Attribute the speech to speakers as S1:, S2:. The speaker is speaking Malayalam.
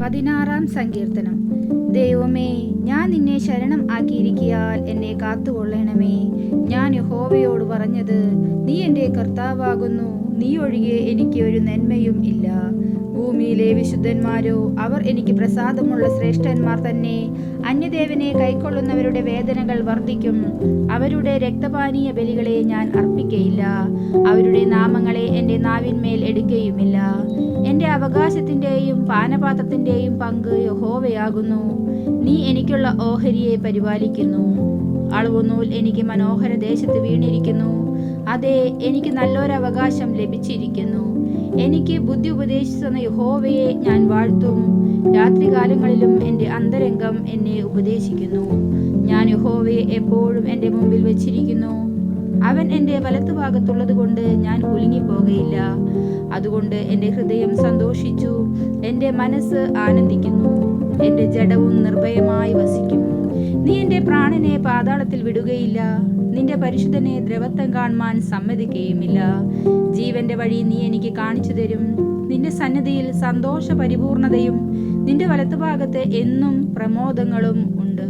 S1: 16 സങ്കീർത്തനം. ദൈവമേ, ഞാൻ നിന്നെ ശരണം ആക്കിയിരിക്കയാൽ എന്നെ കാത്തുകൊള്ളണമേ. ഞാൻ യഹോവയോട് പറഞ്ഞത്, നീ എൻ്റെ കർത്താവാകുന്നു, നീ ഒഴികെ എനിക്ക് ഒരു നന്മയും ഇല്ല. ഭൂമിയിലെ വിശുദ്ധന്മാരോ, അവർ എനിക്ക് പ്രസാദമുള്ള ശ്രേഷ്ഠന്മാർ തന്നെ. അന്യദേവനെ കൈക്കൊള്ളുന്നവരുടെ വേദനകൾ വർദ്ധിക്കും. അവരുടെ രക്തപാനീയ ബലികളെ ഞാൻ അർപ്പിക്കയില്ല. അവരുടെ നാമങ്ങളെ എൻ്റെ നാവിന്മേൽ എടുക്കുകയുമില്ല. എൻ്റെ അവകാശത്തിൻ്റെയും പാനപാത്രത്തിൻ്റെയും പങ്ക് യഹോവയാകുന്നു. നീ എനിക്കുള്ള ഓഹരിയെ പരിപാലിക്കുന്നു. അളവുനൂൽ എനിക്ക് മനോഹര ദേശത്ത് വീണിരിക്കുന്നു. അതെ, എനിക്ക് നല്ലൊരവകാശം ലഭിച്ചിരിക്കുന്നു. എനിക്ക് ബുദ്ധി ഉപദേശിക്കുന്ന യഹോവയെ ഞാൻ വാഴ്ത്തും. രാത്രികാലങ്ങളിലും എൻ്റെ അന്തരംഗം എന്നെ ഉപദേശിക്കുന്നു. ഞാൻ യഹോവയെ എപ്പോഴും എൻ്റെ മുമ്പിൽ വച്ചിരിക്കുന്നു. അവൻ എൻ്റെ വലത്തുഭാഗത്തുള്ളത് കൊണ്ട് ഞാൻ കുലുങ്ങിപ്പോകയില്ല. അതുകൊണ്ട് എൻ്റെ ഹൃദയം സന്തോഷിച്ചു, എൻ്റെ മനസ്സ് ആനന്ദിക്കുന്നു. എൻ്റെ ജഡവും നിർഭയമായി വസിക്കും. നീ എൻ്റെ പ്രാണനെ പാതാളത്തിൽ വിടുകയില്ല. നിന്റെ പരിശുദ്ധനെ ദ്രവത്വം കാണുവാൻ സമ്മതിക്കുകയുമില്ല. ജീവന്റെ വഴി നീ എനിക്ക് കാണിച്ചു തരും. നിന്റെ സന്നിധിയിൽ സന്തോഷ പരിപൂർണതയും നിന്റെ വലത്തുഭാഗത്ത് എന്നും പ്രമോദങ്ങളും ഉണ്ട്.